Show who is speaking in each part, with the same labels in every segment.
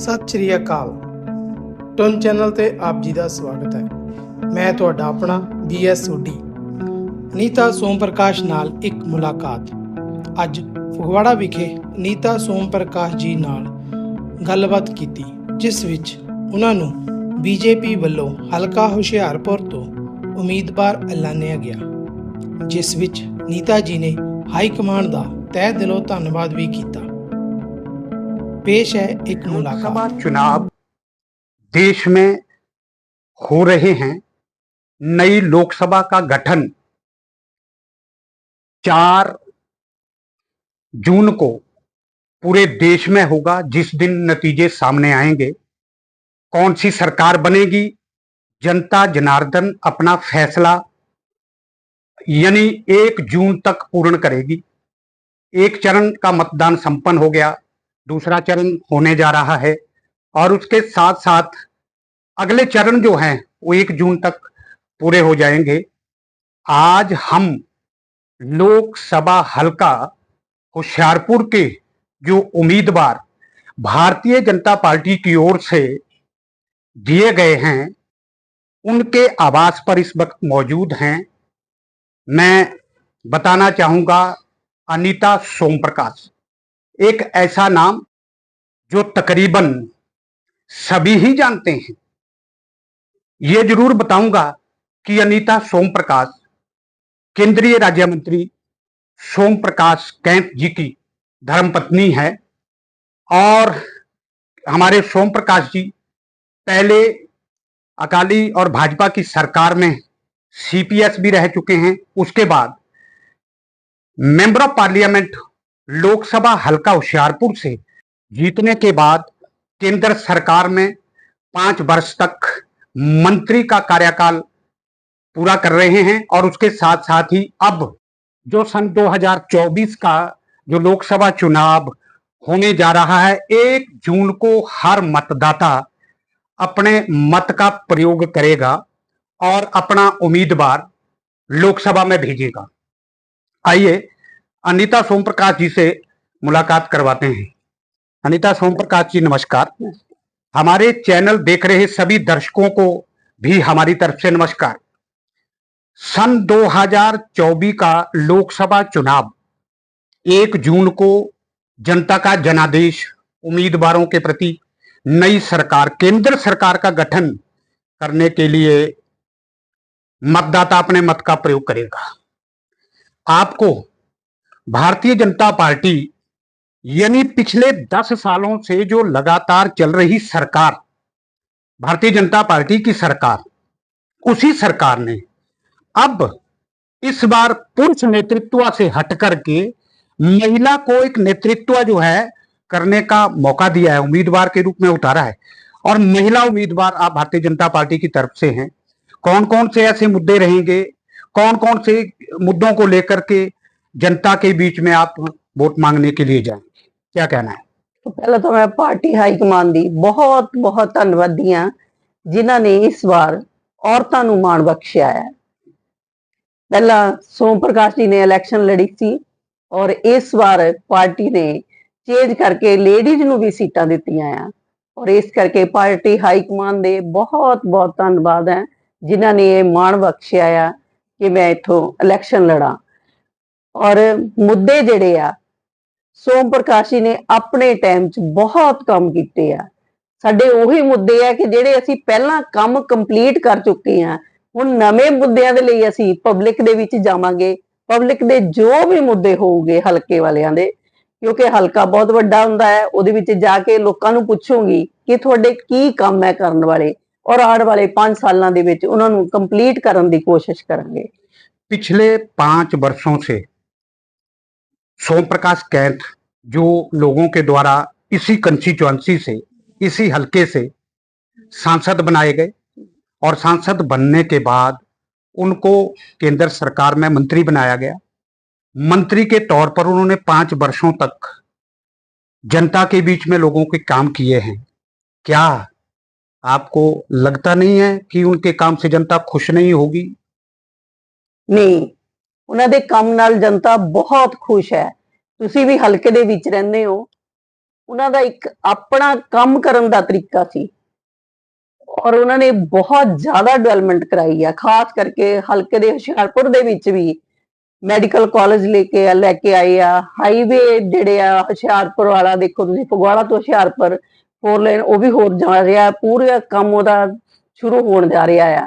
Speaker 1: सत श्री अकाल। टुन चैनल ते आप जी का स्वागत है। मैं तुहाडा अपना BS सोढी। अनीता सोम प्रकाश नाल एक मुलाकात। अज फगवाड़ा विखे अनीता सोम प्रकाश जी नाल गलबात कीती, जिस विच उन्हां नूं BJP वल्लों हलका हुशियारपुर तो उम्मीदवार ऐलानिया गया, जिस विच अनीता जी ने हाई कमान का तह दिलों धन्नवाद भी किया। पेश है एक मुलाकात।
Speaker 2: चुनाव देश में हो रहे हैं। नई लोकसभा का गठन 4 जून को पूरे देश में होगा, जिस दिन नतीजे सामने आएंगे। कौन सी सरकार बनेगी, जनता जनार्दन अपना फैसला यानी 1 जून तक पूर्ण करेगी। एक चरण का मतदान संपन्न हो गया, दूसरा चरण होने जा रहा है और उसके साथ साथ अगले चरण जो हैं वो 1 जून तक पूरे हो जाएंगे। आज हम लोकसभा हलका होशियारपुर के जो उम्मीदवार भारतीय जनता पार्टी की ओर से दिए गए हैं, उनके आवास पर इस वक्त मौजूद हैं। मैं बताना चाहूंगा, अनीता सोम प्रकाश एक ऐसा नाम जो तकरीबन सभी ही जानते हैं। ये जरूर बताऊंगा कि अनीता सोम प्रकाश केंद्रीय राज्य मंत्री सोम प्रकाश कैंथ जी की धर्मपत्नी है और हमारे सोम प्रकाश जी पहले अकाली और भाजपा की सरकार में CPS भी रह चुके हैं। उसके बाद मेंबर ऑफ पार्लियामेंट लोकसभा हलका होशियारपुर से जीतने के बाद केंद्र सरकार में 5 वर्ष तक मंत्री का कार्यकाल पूरा कर रहे हैं और उसके साथ साथ ही अब जो सन 2024 का जो लोकसभा चुनाव होने जा रहा है, 1 जून को हर मतदाता अपने मत का प्रयोग करेगा और अपना उम्मीदवार लोकसभा में भेजेगा। आइए अनीता सोम प्रकाश जी से मुलाकात करवाते हैं। अनीता सोम प्रकाश जी नमस्कार। हमारे चैनल देख रहे सभी दर्शकों को भी हमारी तरफ से नमस्कार। सन 2024 का लोकसभा चुनाव 1 जून को जनता का जनादेश, उम्मीदवारों के प्रति नई सरकार, केंद्र सरकार का गठन करने के लिए मतदाता अपने मत का प्रयोग करेगा। आपको भारतीय जनता पार्टी यानी पिछले 10 सालों से जो लगातार चल रही सरकार, भारतीय जनता पार्टी की सरकार, उसी सरकार ने अब इस बार पुरुष नेतृत्व से हट करके महिला को एक नेतृत्व जो है करने का मौका दिया है, उम्मीदवार के रूप में उतारा है और महिला उम्मीदवार आप भारतीय जनता पार्टी की तरफ से हैं। कौन कौन से ऐसे मुद्दे रहेंगे, कौन कौन से मुद्दों को लेकर के जनता के बीच में आप वोट मांगने के लिए जाएंगे, क्या कहना है?
Speaker 3: तो पहले तो मैं पार्टी हाईकमान दी बहुत बहुत धन्यवादी हाँ, जिन्हों ने इस बार औरतों को मान बख्शिया है। पहला सोम प्रकाश जी ने इलेक्शन लड़ी सी और इस बार पार्टी ने चेंज करके लेडीज नूं भी सीटां दित्तियां हैं और इस करके पार्टी हाईकमान दे बहुत बहुत धन्यवाद है, जिन्हों ने ये मान बख्शिया है कि मैं इथों इलेक्शन लड़ा। और मुद्दे जिहड़े आ सोम प्रकाश जी ने अपने टाइम च बहुत काम किए आ। साडे उही मुद्दे आ कि जिहड़े असीं पहलां काम कंप्लीट कर चुके हैं। हुण नवें मुद्दिਆਂ ਦੇ ਲਈ ਅਸੀਂ पब्लिक ਦੇ ਵਿੱਚ ਜਾਵਾਂਗੇ। पब्लिक ਦੇ जो भी मुद्दे ਹੋਊਗੇ हलके वालिਆਂ ਦੇ, क्योंकि हलका बहुत ਵੱਡਾ ਹੁੰਦਾ है, ਉਹਦੇ ਵਿੱਚ ਜਾ ਕੇ ਲੋਕਾਂ ਨੂੰ ਪੁੱਛੂੰਗੀ ਕਿ ਤੁਹਾਡੇ ਕੀ ਕੰਮ ਹੈ ਕਰਨ ਵਾਲੇ और आने वाले 5 सालों ਦੇ ਵਿੱਚ ਉਹਨਾਂ ਨੂੰ ਕੰਪਲੀਟ ਕਰਨ ਦੀ कोशिश करेंगे।
Speaker 2: पिछले 5 वर्षों से सोम प्रकाश कैंथ जो लोगों के द्वारा इसी कंस्टिट्यूएंसी से, इसी हलके से सांसद बनाए गए और सांसद बनने के बाद उनको केंद्र सरकार में मंत्री बनाया गया। मंत्री के तौर पर उन्होंने 5 वर्षों तक जनता के बीच में लोगों के काम किए हैं। क्या आपको लगता नहीं है कि उनके काम से जनता खुश नहीं होगी?
Speaker 3: नहीं, उन्होंने काम नाल जनता बहुत खुश है। तुसी भी हलके दे विच रहंदे हो, ਉਹਨਾਂ ਦਾ ਇੱਕ ਆਪਣਾ ਕੰਮ ਕਰਨ ਦਾ ਤਰੀਕਾ ਸੀ ਔਰ ਉਹਨਾਂ ਨੇ ਬਹੁਤ ਜ਼ਿਆਦਾ ਡਿਵੈਲਪਮੈਂਟ ਕਰਾਈ ਆ, ਖਾਸ ਕਰਕੇ ਹਲਕੇ ਦੇ ਹੁਸ਼ਿਆਰਪੁਰ ਦੇ ਵਿੱਚ ਵੀ ਮੈਡੀਕਲ ਕਾਲਜ ਲੈ ਕੇ ਆਏ ਆ। ਹਾਈਵੇ ਜਿਹੜੇ ਆ ਹੁਸ਼ਿਆਰਪੁਰ ਵਾਲਾ ਦੇਖੋ ਤੁਸੀਂ, ਫਗਵਾੜਾ ਤੋਂ ਹੁਸ਼ਿਆਰਪੁਰ 4 ਲੇਨ ਉਹ ਵੀ ਹੋਰ ਜਾ ਰਿਹਾ, ਪੂਰਾ ਕੰਮ ਉਹਦਾ ਸ਼ੁਰੂ ਹੋਣ ਜਾ ਰਿਹਾ ਆ।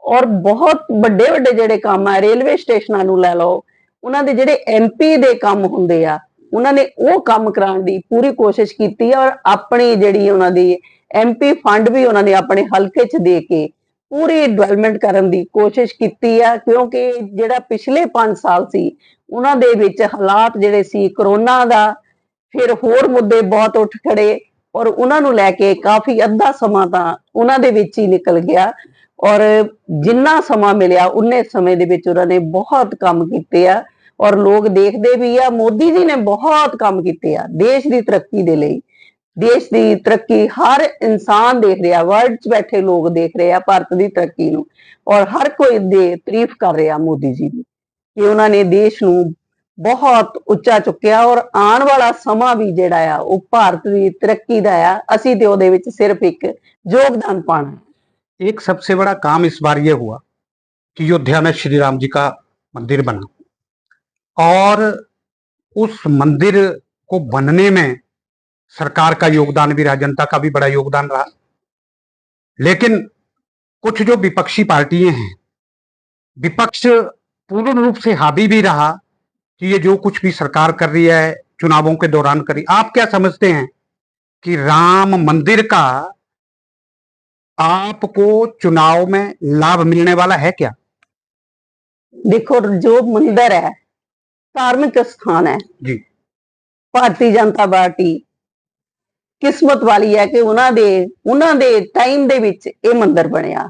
Speaker 3: ਔਰ ਬਹੁਤ ਵੱਡੇ ਵੱਡੇ ਜਿਹੜੇ ਕੰਮ ਆ, ਰੇਲਵੇ ਸਟੇਸ਼ਨਾਂ ਨੂੰ ਲੈ ਲਓ, ਉਹਨਾਂ ਦੇ ਜਿਹੜੇ ਐਮਪੀ ਦੇ ਕੰਮ ਹੁੰਦੇ ਆ, ਉਹਨਾਂ ਨੇ ਉਹ ਕੰਮ ਕਰਾਉਣ ਦੀ ਪੂਰੀ ਕੋਸ਼ਿਸ਼ ਕੀਤੀ ਆ। ਔਰ ਆਪਣੀ ਜਿਹੜੀ ਉਹਨਾਂ ਦੀ ਐਮਪੀ ਫੰਡ ਵੀ ਉਹਨਾਂ ਨੇ ਆਪਣੇ ਹਲਕੇ 'ਚ ਦੇ ਕੇ ਪੂਰੀ ਡਿਵੈਲਪਮੈਂਟ ਕਰਨ ਦੀ ਕੋਸ਼ਿਸ਼ ਕੀਤੀ ਆ, ਕਿਉਂਕਿ ਜਿਹੜਾ ਪਿਛਲੇ 5 ਸਾਲ ਸੀ ਉਹਨਾਂ ਦੇ ਵਿੱਚ ਹਾਲਾਤ ਜਿਹੜੇ ਸੀ ਕਰੋਨਾ ਦਾ, ਫਿਰ ਹੋਰ ਮੁੱਦੇ ਬਹੁਤ ਉੱਠ ਖੜੇ ਔਰ ਉਹਨਾਂ ਨੂੰ ਲੈ ਕੇ ਕਾਫੀ ਅੱਧਾ ਸਮਾਂ ਤਾਂ ਉਹਨਾਂ ਦੇ ਵਿੱਚ ਹੀ ਨਿਕਲ ਗਿਆ। ਔਰ ਜਿੰਨਾ ਸਮਾਂ ਮਿਲਿਆ ਉਨੇ ਸਮੇਂ ਦੇ ਵਿੱਚ ਉਹਨਾਂ ਨੇ ਬਹੁਤ ਕੰਮ ਕੀਤੇ ਆ ਔਰ ਲੋਕ ਦੇਖਦੇ ਵੀ ਆ। ਮੋਦੀ ਜੀ ਨੇ ਬਹੁਤ ਕੰਮ ਕੀਤੇ ਆ ਦੇਸ਼ ਦੀ ਤਰੱਕੀ ਦੇ ਲਈ। ਦੇਸ਼ ਦੀ ਤਰੱਕੀ ਹਰ ਇਨਸਾਨ ਦੇਖ ਰਿਹਾ, ਵਰਲਡ 'ਚ ਬੈਠੇ ਲੋਕ ਦੇਖ ਰਹੇ ਆ ਭਾਰਤ ਦੀ ਤਰੱਕੀ ਨੂੰ, ਔਰ ਹਰ ਕੋਈ ਦੇ ਤਾਰੀਫ ਕਰ ਰਿਹਾ ਮੋਦੀ ਜੀ ਦੀ ਕਿ ਉਹਨਾਂ ਨੇ ਦੇਸ਼ ਨੂੰ ਬਹੁਤ ਉੱਚਾ ਚੁੱਕਿਆ। ਔਰ ਆਉਣ ਵਾਲਾ ਸਮਾਂ ਵੀ ਜਿਹੜਾ ਆ ਉਹ ਭਾਰਤ ਦੀ ਤਰੱਕੀ ਦਾ ਆ, ਅਸੀਂ ਤੇ ਉਹਦੇ ਵਿੱਚ ਸਿਰਫ ਇੱਕ ਯੋगदान पाना।
Speaker 2: एक सबसे बड़ा काम इस बार ये हुआ कि अयोध्या में श्री राम जी का मंदिर बना और उस मंदिर को बनने में सरकार का योगदान भी रहा, जनता का भी बड़ा योगदान रहा। लेकिन कुछ जो विपक्षी पार्टियां हैं, विपक्ष पूर्ण रूप से हावी भी रहा कि ये जो कुछ भी सरकार कर रही है चुनावों के दौरान कर रही। आप क्या समझते हैं कि राम मंदिर का आपको चुनाव में लाभ मिलने वाला है क्या?
Speaker 3: देखो, जो मंदिर है धार्मिक स्थान है
Speaker 2: जी,
Speaker 3: भारतीय जनता पार्टी किस्मत वाली है कि ਉਹਨਾਂ ਦੇ ਟਾਈਮ ਦੇ ਵਿੱਚ ਇਹ ਮੰਦਿਰ ਬਣਿਆ।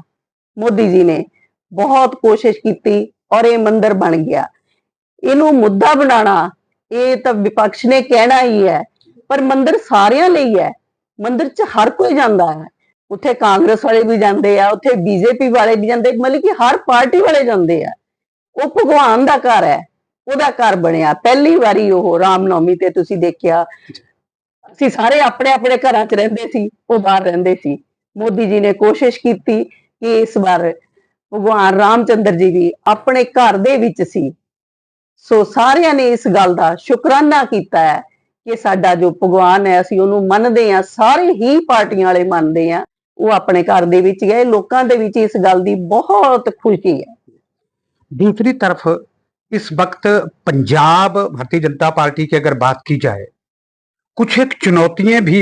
Speaker 3: ਮੋਦੀ ਜੀ ਨੇ ਬਹੁਤ ਕੋਸ਼ਿਸ਼ ਕੀਤੀ ਔਰ ਇਹ ਮੰਦਿਰ ਬਣ ਗਿਆ। ਇਹਨੂੰ ਮੁੱਦਾ ਬਣਾਉਣਾ ਇਹ ਤਾਂ ਵਿਪਕਸ਼ ਨੇ ਕਹਿਣਾ ਹੀ ਹੈ, ਪਰ ਮੰਦਿਰ ਸਾਰਿਆਂ ਲਈ ਹੈ। ਮੰਦਿਰ 'ਚ ਹਰ ਕੋਈ ਜਾਂਦਾ ਹੈ, ਉੱਥੇ ਕਾਂਗਰਸ ਵਾਲੇ ਵੀ ਜਾਂਦੇ ਆ, ਉੱਥੇ ਬੀਜੇਪੀ ਵਾਲੇ ਵੀ ਜਾਂਦੇ, ਮਤਲਬ ਕਿ ਹਰ ਪਾਰਟੀ ਵਾਲੇ ਜਾਂਦੇ ਆ। ਉਹ ਭਗਵਾਨ ਦਾ ਘਰ ਹੈ, ਉਹਦਾ ਘਰ ਬਣਿਆ। ਪਹਿਲੀ ਵਾਰੀ ਉਹ ਰਾਮਨੌਮੀ ਤੇ ਤੁਸੀਂ ਦੇਖਿਆ ਅਸੀਂ ਸਾਰੇ ਆਪਣੇ ਆਪਣੇ ਘਰਾਂ 'ਚ ਰਹਿੰਦੇ ਸੀ, ਉਹ ਬਾਹਰ ਰਹਿੰਦੇ ਸੀ। ਮੋਦੀ ਜੀ ਨੇ ਕੋਸ਼ਿਸ਼ ਕੀਤੀ ਕਿ ਇਸ ਵਾਰ ਭਗਵਾਨ ਰਾਮਚੰਦਰ ਜੀ ਵੀ ਆਪਣੇ ਘਰ ਦੇ ਵਿੱਚ ਸੀ। ਸੋ ਸਾਰਿਆਂ ਨੇ ਇਸ ਗੱਲ ਦਾ ਸ਼ੁਕਰਾਨਾ ਕੀਤਾ ਹੈ ਕਿ ਸਾਡਾ ਜੋ ਭਗਵਾਨ ਹੈ ਅਸੀਂ ਉਹਨੂੰ ਮੰਨਦੇ ਹਾਂ, ਸਾਰੇ ਹੀ ਪਾਰਟੀਆਂ ਵਾਲੇ ਮੰਨਦੇ ਆ। ਉਹ ਆਪਣੇ ਘਰ ਦੇ ਵਿੱਚ ਗਏ, ਲੋਕਾਂ ਦੇ ਵਿੱਚ ਇਸ ਗੱਲ ਦੀ ਬਹੁਤ ਖੁਸ਼ੀ ਹੈ।
Speaker 2: दूसरी तरफ इस वक्त पंजाब भारतीय जनता पार्टी की अगर बात की जाए, कुछ एक चुनौतियां भी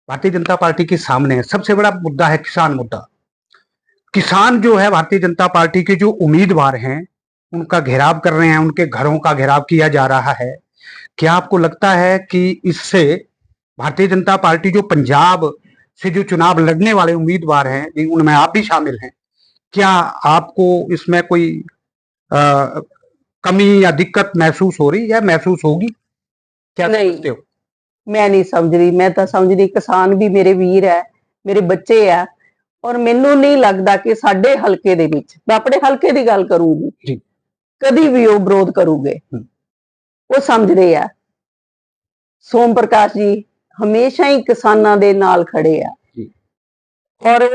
Speaker 2: भारतीय जनता पार्टी के सामने है। सबसे बड़ा मुद्दा है किसान मुद्दा। किसान जो है भारतीय जनता पार्टी के जो उम्मीदवार हैं उनका घेराव कर रहे हैं, उनके घरों का घेराव किया जा रहा है। क्या आपको लगता है कि इससे भारतीय जनता पार्टी जो पंजाब से जो चुनाव लड़ने वाले उम्मीदवार हैं, उनमें आप भी शामिल हैं, क्या आपको इसमें कोई कमी या दिक्कत महसूस हो रही या महसूस होगी? क्या
Speaker 3: नहीं,
Speaker 2: समझते हो?
Speaker 3: ਮੈਂ ਨਹੀਂ ਸਮਝ ਰਹੀ। ਮੈਂ ਤਾਂ ਸਮਝਦੀ ਕਿਸਾਨ ਵੀ ਮੇਰੇ ਵੀਰ ਹੈ, ਮੇਰੇ ਬੱਚੇ ਆ, ਔਰ ਮੈਨੂੰ ਨਹੀਂ ਲੱਗਦਾ ਕਿ ਸਾਡੇ ਹਲਕੇ ਦੇ ਵਿੱਚ, ਮੈਂ ਆਪਣੇ ਹਲਕੇ ਦੀ ਗੱਲ ਕਰੂੰਗੀ,
Speaker 2: ਜੀ,
Speaker 3: ਕਦੀ ਵੀ ਉਹ ਵਿਰੋਧ ਕਰੂਗੇ। ਉਹ ਸਮਝਦੇ ਆ ਸੋਮ ਪ੍ਰਕਾਸ਼ ਜੀ ਹਮੇਸ਼ਾ ਹੀ ਕਿਸਾਨਾਂ ਦੇ ਨਾਲ ਖੜੇ ਆ।
Speaker 2: ਜੀ।
Speaker 3: ਔਰ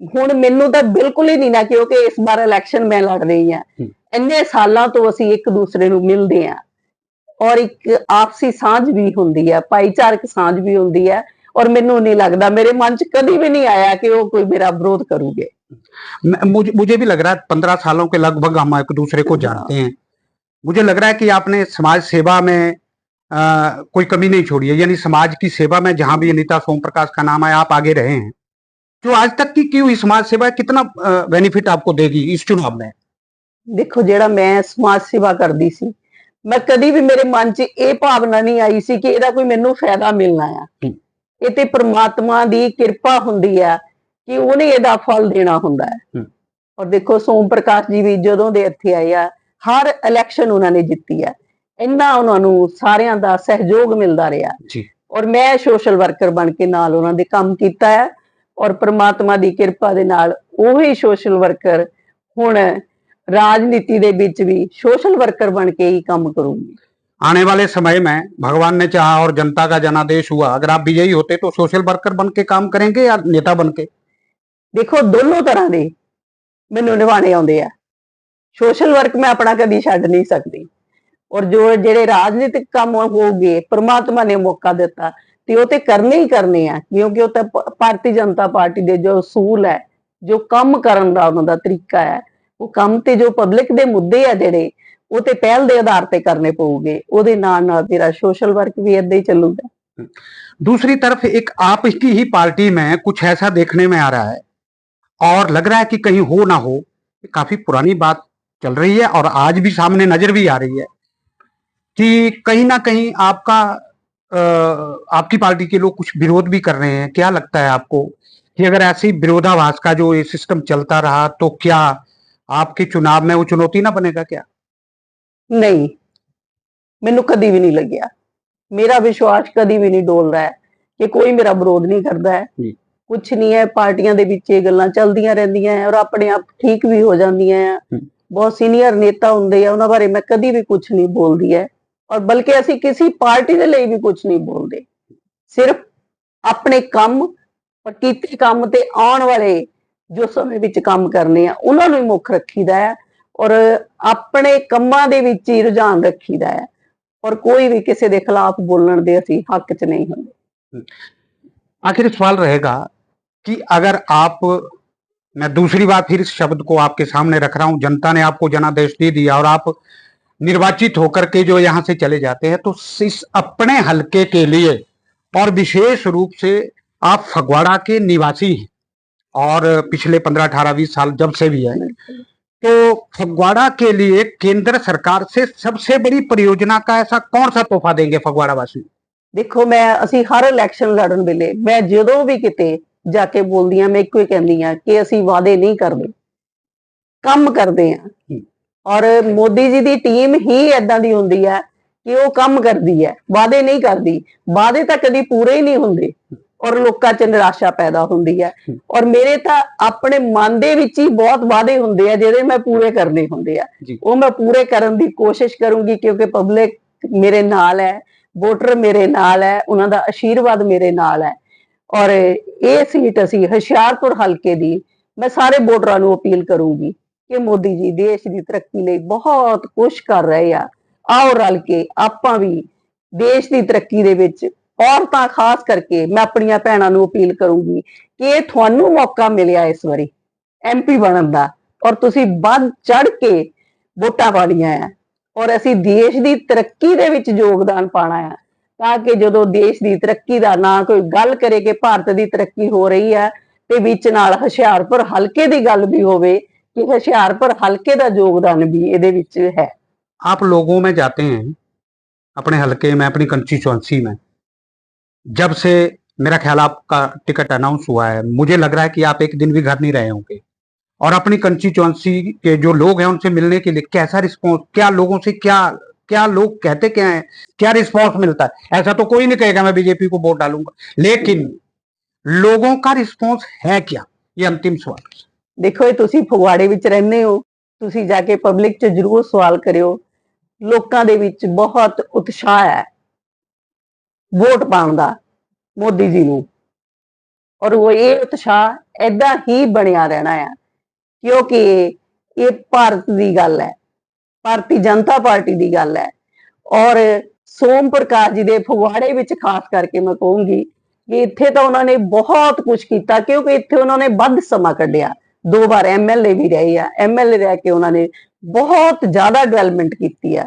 Speaker 3: ਹੁਣ ਮੈਨੂੰ ਤਾਂ ਬਿਲਕੁਲ ਹੀ ਨਹੀਂ ਨਾ, ਕਿਉਂਕਿ ਇਸ ਵਾਰ ਇਲੈਕਸ਼ਨ ਮੈਂ ਲੜ ਰਹੀ ਆ। ਇੰਨੇ ਸਾਲਾਂ ਤੋਂ ਅਸੀਂ ਇੱਕ ਦੂਸਰੇ ਨੂੰ ਮਿਲਦੇ ਆ ਔਰ ਇੱਕ ਆਪਸੀ ਸਾਂਝ ਵੀ ਹੁੰਦੀ ਹੈ, ਭਾਈਚਾਰਕ ਸਾਂਝ ਵੀ ਹੁੰਦੀ ਹੈ। ਔਰ ਮੈਨੂੰ ਨਹੀਂ ਲੱਗਦਾ, ਮੇਰੇ ਮਨ 'ਚ ਕਦੀ ਵੀ ਨਹੀਂ ਆਇਆ ਕਿ ਉਹ ਕੋਈ ਮੇਰਾ ਵਿਰੋਧ ਕਰੂਗੇ।
Speaker 2: मुझे भी लग रहा है 15 सालों के लगभग हम एक दूसरे को जानते हैं। मुझे लग रहा है कि आपने समाज सेवा में कोई कमी नहीं छोड़ी है, यानी समाज की सेवा में जहां भी अनीता सोम प्रकाश का नाम है आप आगे रहे हैं। जो आज तक की हुई समाज सेवा कितना बेनिफिट आपको देगी इस चुनाव में?
Speaker 3: ਦੇਖੋ, ਜਿਹੜਾ ਮੈਂ ਸਮਾਜ ਸੇਵਾ ਕਰਦੀ ਸੀ, ਮੈਂ ਕਦੀ ਵੀ ਮੇਰੇ ਮਨ 'ਚ ਇਹ ਭਾਵਨਾ ਨਹੀਂ ਆਈ ਸੀ ਕਿ ਇਹਦਾ ਕੋਈ ਮੈਨੂੰ ਫਾਇਦਾ ਮਿਲਣਾ ਆ। ਇਹ ਤੇ ਪ੍ਰਮਾਤਮਾ ਦੀ ਕਿਰਪਾ ਹੁੰਦੀ ਆ ਕਿ ਉਹਨੇ ਇਹਦਾ ਫਲ ਦੇਣਾ ਹੁੰਦਾ ਹੈ। ਔਰ ਦੇਖੋ, ਸੋਮ ਪ੍ਰਕਾਸ਼ ਜੀ ਵੀ ਜਦੋਂ ਦੇ ਇੱਥੇ ਆਏ ਆ, ਹਰ ਇਲੈਕਸ਼ਨ ਉਹਨਾਂ ਨੇ ਜਿੱਤੀ ਆ। ਇੰਨਾ ਉਹਨਾਂ ਨੂੰ ਸਾਰਿਆਂ ਦਾ ਸਹਿਯੋਗ ਮਿਲਦਾ ਰਿਹਾ
Speaker 2: ਜੀ।
Speaker 3: ਔਰ ਮੈਂ ਸੋਸ਼ਲ ਵਰਕਰ ਬਣ ਕੇ ਨਾਲ ਉਹਨਾਂ ਦੇ ਕੰਮ ਕੀਤਾ ਹੈ। ਔਰ ਪ੍ਰਮਾਤਮਾ ਦੀ ਕਿਰਪਾ ਦੇ ਨਾਲ ਉਹੀ ਸੋਸ਼ਲ ਵਰਕਰ ਹੁਣ ਰਾਜਨੀਤੀ ਦੇ ਵਿੱਚ ਵੀ ਸੋਸ਼ਲ ਵਰਕਰ ਬਣ ਕੇ ਹੀ ਕੰਮ ਕਰੂੰਗੀ।
Speaker 2: आने वाले समय में भगवान ने चाहा और जनता का जनादेश हुआ, अगर आप विजयी होते तो सोशल वर्कर बन के काम करेंगे या नेता बन के?
Speaker 3: ਦੇਖੋ ਦੋਨੋਂ ਤਰ੍ਹਾਂ ਦੇ ਮੈਨੂੰ ਨਿਭਾਣੇ ਆਉਂਦੇ ਆ। ਸੋਸ਼ਲ ਵਰਕ ਮੈਂ ਆਪਣਾ ਕਦੀ ਛੱਡ ਨਹੀਂ ਸਕਦੀ, ਔਰ ਜੋ ਜਿਹੜੇ ਰਾਜਨੀਤਿਕ ਕੰਮ ਹੋਊਗੇ ਪ੍ਰਮਾਤਮਾ ਨੇ ਮੌਕਾ ਦਿੱਤਾ ਤੇ ਉਹ ਤੇ ਕਰਨੇ ਹੀ ਕਰਨੇ ਆ, ਕਿਉਂਕਿ ਉਹ ਤਾਂ ਭਾਰਤੀ ਜਨਤਾ ਪਾਰਟੀ ਦੇ ਜੋ ਅਸੂਲ ਹੈ, ਜੋ ਕੰਮ ਕਰਨ ਦਾ ਉਹਨਾਂ ਦਾ ਤਰੀਕਾ ਹੈ, ਉਹ ਕੰਮ ਤੇ ਜੋ ਪਬਲਿਕ ਦੇ ਮੁੱਦੇ ਆ ਜਿਹੜੇ ਉਹ ਤੇ ਪਹਿਲ ਦੇ ਆਧਾਰ ਤੇ ਕਰਨੇ ਪਊਗੇ। ਉਹਦੇ ਨਾਲ ਨਾਲ ਮੇਰਾ ਸੋਸ਼ਲ ਵਰਕ ਵੀ ਏਦਾਂ ਹੀ ਚੱਲੂਗਾ।
Speaker 2: दूसरी तरफ एक आपकी ही पार्टी में कुछ ऐसा देखने में आ रहा है और लग रहा है कि कहीं हो ना हो, काफी पुरानी बात चल रही है और आज भी सामने नजर भी आ रही है कि कहीं ना कहीं आपकी पार्टी के लोग कुछ विरोध भी कर रहे हैं। क्या लगता है आपको कि अगर ऐसे ही विरोधाभास का जो ये सिस्टम चलता रहा तो क्या आपके चुनाव में वो चुनौती ना बनेगा क्या?
Speaker 3: ਨਹੀਂ, ਮੈਨੂੰ ਕਦੀ ਵੀ ਨਹੀਂ ਲੱਗਿਆ, ਮੇਰਾ ਵਿਸ਼ਵਾਸ ਕਦੀ ਵੀ ਨਹੀਂ ਡੋਲਦਾ ਹੈ ਕਿ ਕੋਈ ਮੇਰਾ ਵਿਰੋਧ ਨਹੀਂ ਕਰਦਾ ਹੈ।
Speaker 2: ਜੀ।
Speaker 3: ਕੁਛ ਨਹੀਂ ਹੈ, ਪਾਰਟੀਆਂ ਦੇ ਵਿੱਚ ਇਹ ਗੱਲਾਂ ਚੱਲਦੀਆਂ ਰਹਿੰਦੀਆਂ ਹੈ ਔਰ ਆਪਣੇ ਆਪ ਠੀਕ ਵੀ ਹੋ ਜਾਂਦੀਆਂ ਆ। ਬਹੁਤ ਸੀਨੀਅਰ ਨੇਤਾ ਹੁੰਦੇ ਆ, ਉਹਨਾਂ ਬਾਰੇ ਮੈਂ ਕਦੀ ਵੀ ਕੁਝ ਨਹੀਂ ਬੋਲਦੀ ਹੈ, ਔਰ ਬਲਕਿ ਅਸੀਂ ਕਿਸੇ ਪਾਰਟੀ ਦੇ ਲਈ ਵੀ ਕੁਝ ਨਹੀਂ ਬੋਲਦੇ। ਸਿਰਫ ਆਪਣੇ ਕੰਮ ਔਰ ਕੀਤੇ ਕੰਮ ਤੇ ਆਉਣ ਵਾਲੇ ਜੋ ਸਮੇਂ ਵਿੱਚ ਕੰਮ ਕਰਨੇ ਆ ਉਹਨਾਂ ਨੂੰ ਹੀ ਮੁੱਖ ਰੱਖੀਦਾ ਹੈ, ਔਰ ਆਪਣੇ ਕੰਮਾਂ ਦੇ ਵਿੱਚ ਹੀ ਰੁਝਾਨ ਰੱਖੀਦਾ ਹੈ, ਔਰ ਕੋਈ ਵੀ ਕਿਸੇ ਦੇ ਖਿਲਾਫ ਬੋਲਣ ਦੇ ਅਸੀਂ ਹੱਕ 'ਚ ਨਹੀਂ ਹੁੰਦੇ।
Speaker 2: आखिर सवाल रहेगा कि अगर आप, मैं दूसरी बार फिर इस शब्द को आपके सामने रख रहा हूं, जनता ने आपको जनादेश दे दिया और आप निर्वाचित होकर के जो यहां से चले जाते हैं, तो इस अपने हलके के लिए और विशेष रूप से आप फगवाड़ा के निवासी हैं और पिछले 15, 18, 20 साल जब से भी है, तो फगवाड़ा के लिए केंद्र सरकार से सबसे बड़ी परियोजना का ऐसा कौन सा तोहफा देंगे फगवाड़ा वासी?
Speaker 3: ਦੇਖੋ ਅਸੀਂ ਹਰ ਇਲੈਕਸ਼ਨ ਲੜਨ ਵੇਲੇ ਮੈਂ ਜਦੋਂ ਵੀ ਕਿਤੇ ਜਾ ਕੇ ਬੋਲਦੀ ਆ, ਮੈਂ ਇੱਕੋ ਹੀ ਕਹਿੰਦੀ ਆ ਕਿ ਅਸੀਂ ਵਾਅਦੇ ਨਹੀਂ ਕਰਦੇ, ਕੰਮ ਕਰਦੇ ਆ। ਔਰ ਮੋਦੀ ਜੀ ਦੀ ਟੀਮ ਹੀ ਏਦਾਂ ਦੀ ਹੁੰਦੀ ਹੈ ਕਿ ਉਹ ਕੰਮ ਕਰਦੀ ਹੈ, ਵਾਅਦੇ ਨਹੀਂ ਕਰਦੀ। ਵਾਅਦੇ ਤਾਂ ਕਦੀ ਪੂਰੇ ਹੀ ਨਹੀਂ ਹੁੰਦੇ ਔਰ ਲੋਕਾਂ 'ਚ ਨਿਰਾਸ਼ਾ ਪੈਦਾ ਹੁੰਦੀ ਹੈ। ਔਰ ਮੇਰੇ ਤਾਂ ਆਪਣੇ ਮਨ ਦੇ ਵਿੱਚ ਹੀ ਬਹੁਤ ਵਾਅਦੇ ਹੁੰਦੇ ਆ ਜਿਹੜੇ ਮੈਂ ਪੂਰੇ ਕਰਨੇ ਹੁੰਦੇ ਆ, ਉਹ ਮੈਂ ਪੂਰੇ ਕਰਨ ਦੀ ਕੋਸ਼ਿਸ਼ ਕਰੂੰਗੀ, ਕਿਉਂਕਿ ਪਬਲਿਕ ਮੇਰੇ ਨਾਲ ਹੈ, ਵੋਟਰ ਮੇਰੇ ਨਾਲ ਹੈ, ਉਹਨਾਂ ਦਾ ਆਸ਼ੀਰਵਾਦ ਮੇਰੇ ਨਾਲ ਹੈ। ਔਰ ਇਹ ਸੀਟ ਅਸੀਂ ਹੁਸ਼ਿਆਰਪੁਰ ਹਲਕੇ ਦੀ ਮੈਂ ਸਾਰੇ ਵੋਟਰਾਂ ਨੂੰ ਅਪੀਲ ਕਰੂੰਗੀ ਕਿ ਮੋਦੀ ਜੀ ਦੇਸ਼ ਦੀ ਤਰੱਕੀ ਲਈ ਬਹੁਤ ਕੁਝ ਕਰ ਰਹੇ ਆ। ਆਓ ਰਲ ਕੇ ਆਪਾਂ ਵੀ ਦੇਸ਼ ਦੀ ਤਰੱਕੀ ਦੇ ਵਿੱਚ, ਔਰਤਾਂ ਖਾਸ ਕਰਕੇ ਮੈਂ ਆਪਣੀਆਂ ਭੈਣਾਂ ਨੂੰ ਅਪੀਲ ਕਰੂੰਗੀ ਕਿ ਇਹ ਤੁਹਾਨੂੰ ਮੌਕਾ ਮਿਲਿਆ ਇਸ ਵਾਰੀ ਐਮਪੀ ਬਣਨ ਦਾ, ਔਰ ਤੁਸੀਂ ਵੱਧ ਚੜ ਕੇ ਵੋਟਾਂ ਪਾਉਣੀਆਂ ਆ ਔਰ ਅਸੀਂ ਦੇਸ਼ ਦੀ ਤਰੱਕੀ ਦੇ ਵਿੱਚ ਯੋਗਦਾਨ ਪਾਉਣਾ ਆ, ਤਾਂ ਕਿ ਜਦੋਂ ਦੇਸ਼ ਦੀ ਤਰੱਕੀ ਦਾ ਨਾ ਕੋਈ ਗੱਲ ਕਰੇ ਕਿ ਭਾਰਤ ਦੀ ਤਰੱਕੀ ਹੋ ਰਹੀ ਹੈ ਤੇ ਵਿੱਚ ਨਾਲ ਹੁਸ਼ਿਆਰਪੁਰ ਹਲਕੇ ਦੀ ਗੱਲ ਵੀ ਹੋਵੇ ਕਿ ਹੁਸ਼ਿਆਰਪੁਰ ਹਲਕੇ ਦਾ ਯੋਗਦਾਨ ਵੀ ਇਹਦੇ ਵਿੱਚ ਹੈ।
Speaker 2: आप लोगों में जाते हैं, अपने हलके में, अपनी कंस्टिट्यूएंसी में, जब से मेरा ख्याल आपका टिकट अनाउंस हुआ है, मुझे लग रहा है कि आप एक दिन भी घर नहीं रहे होंगे और अपनी कंस्टिट्यूएंसी के जो लोग हैं उनसे मिलने के लिए कैसा रिस्पॉन्स, क्या लोगों से क्या क्या लोग कहते क्या हैं, क्या रिस्पॉन्स मिलता है? ऐसा तो कोई नहीं कहेगा मैं बीजेपी को वोट डालूंगा, लेकिन लोगों का रिस्पॉन्स है क्या? ये अंतिम सवाल।
Speaker 3: ਦੇਖੋ, ਇਹ ਤੁਸੀਂ ਫਗਵਾੜੇ ਵਿੱਚ ਰਹਿੰਦੇ ਹੋ, ਤੁਸੀਂ ਜਾ ਕੇ ਪਬਲਿਕ 'ਚ ਜ਼ਰੂਰ ਸਵਾਲ ਕਰਿਓ। ਲੋਕਾਂ ਦੇ ਵਿੱਚ ਬਹੁਤ ਉਤਸ਼ਾਹ ਹੈ ਵੋਟ ਪਾਉਣ ਦਾ ਮੋਦੀ ਜੀ ਨੂੰ, ਔਰ ਉਹ ਇਹ ਉਤਸ਼ਾਹ ਏਦਾਂ ਹੀ ਬਣਿਆ ਰਹਿਣਾ ਆ, ਕਿਉਂਕਿ ਇਹ ਭਾਰਤ ਦੀ ਗੱਲ ਹੈ, ਭਾਰਤੀ ਜਨਤਾ ਪਾਰਟੀ ਦੀ ਗੱਲ ਹੈ। ਔਰ ਸੋਮ ਪ੍ਰਕਾਸ਼ ਜੀ ਦੇ ਫਗਵਾੜੇ ਵਿੱਚ ਖਾਸ ਕਰਕੇ ਮੈਂ ਕਹੂੰਗੀ ਕਿ ਇੱਥੇ ਤਾਂ ਉਹਨਾਂ ਨੇ ਬਹੁਤ ਕੁਝ ਕੀਤਾ, ਕਿਉਂਕਿ ਇੱਥੇ ਉਹਨਾਂ ਨੇ ਵੱਧ ਸਮਾਂ ਕੱਢਿਆ, 2 ਵਾਰ ਐਮਐਲਏ ਵੀ ਰਹੇ ਆ, ਐਮਐਲਏ ਰਹਿ ਕੇ ਉਹਨਾਂ ਨੇ ਬਹੁਤ ਜ਼ਿਆਦਾ ਡਿਵੈਲਪਮੈਂਟ ਕੀਤੀ ਆ।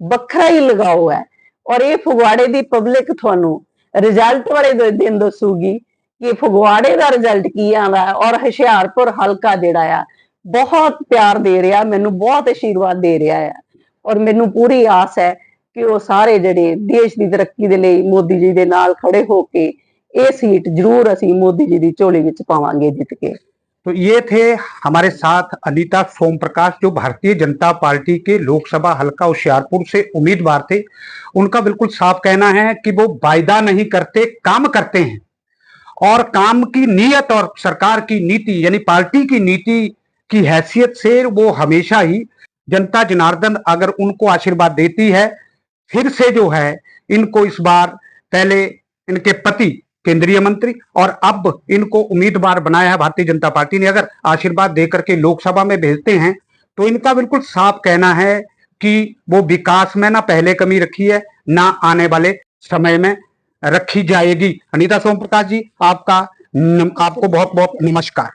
Speaker 3: ਵੱਖਰਾ ਹੀ ਲਗਾਓ ਹੈ। ਔਰ ਇਹ ਫਗਵਾੜੇ ਦੀ ਪਬਲਿਕ ਤੁਹਾਨੂੰ ਰਿਜ਼ਲਟ ਵਾਲੇ ਦਿਨ ਦੱਸੂਗੀ ਕਿ ਫਗਵਾੜੇ ਦਾ ਰਿਜ਼ਲਟ ਕੀ ਆਉਂਦਾ ਹੈ। ਔਰ ਹੁਸ਼ਿਆਰਪੁਰ ਹਲਕਾ ਜਿਹੜਾ ਆ ਬਹੁਤ ਪਿਆਰ ਦੇ ਰਿਹਾ, ਮੈਨੂੰ ਬਹੁਤ ਆਸ਼ੀਰਵਾਦ ਦੇ ਰਿਹਾ ਆ, ਔਰ ਮੈਨੂੰ ਪੂਰੀ ਆਸ ਹੈ ਕਿ ਉਹ ਸਾਰੇ ਜਿਹੜੇ ਦੇਸ਼ ਦੀ ਤਰੱਕੀ ਦੇ ਲਈ ਮੋਦੀ ਜੀ ਦੇ ਨਾਲ ਖੜੇ ਹੋ ਕੇ ਇਹ सीट जरूर ਅਸੀਂ ਮੋਦੀ ਜੀ ਦੀ ਝੋਲੀ ਵਿੱਚ ਪਾਵਾਂਗੇ ਜਿੱਤ ਕੇ।
Speaker 2: तो ये थे हमारे साथ अनीता सोम प्रकाश, जो भारतीय जनता पार्टी के लोकसभा हलका होशियारपुर से उम्मीदवार थे। उनका बिल्कुल साफ कहना है कि वो वायदा नहीं करते, काम करते हैं और काम की नीयत और सरकार की नीति यानी पार्टी की नीति की हैसियत से वो हमेशा ही जनता जनार्दन अगर उनको आशीर्वाद देती है, फिर से जो है इनको इस बार पहले इनके पति केंद्रीय मंत्री और अब इनको उम्मीदवार बनाया है भारतीय जनता पार्टी ने, अगर आशीर्वाद देकर के लोकसभा में भेजते हैं तो इनका बिल्कुल साफ कहना है कि वो विकास में ना पहले कमी रखी है, ना आने वाले समय में रखी जाएगी। अनीता सोम प्रकाश जी, आपको बहुत बहुत नमस्कार।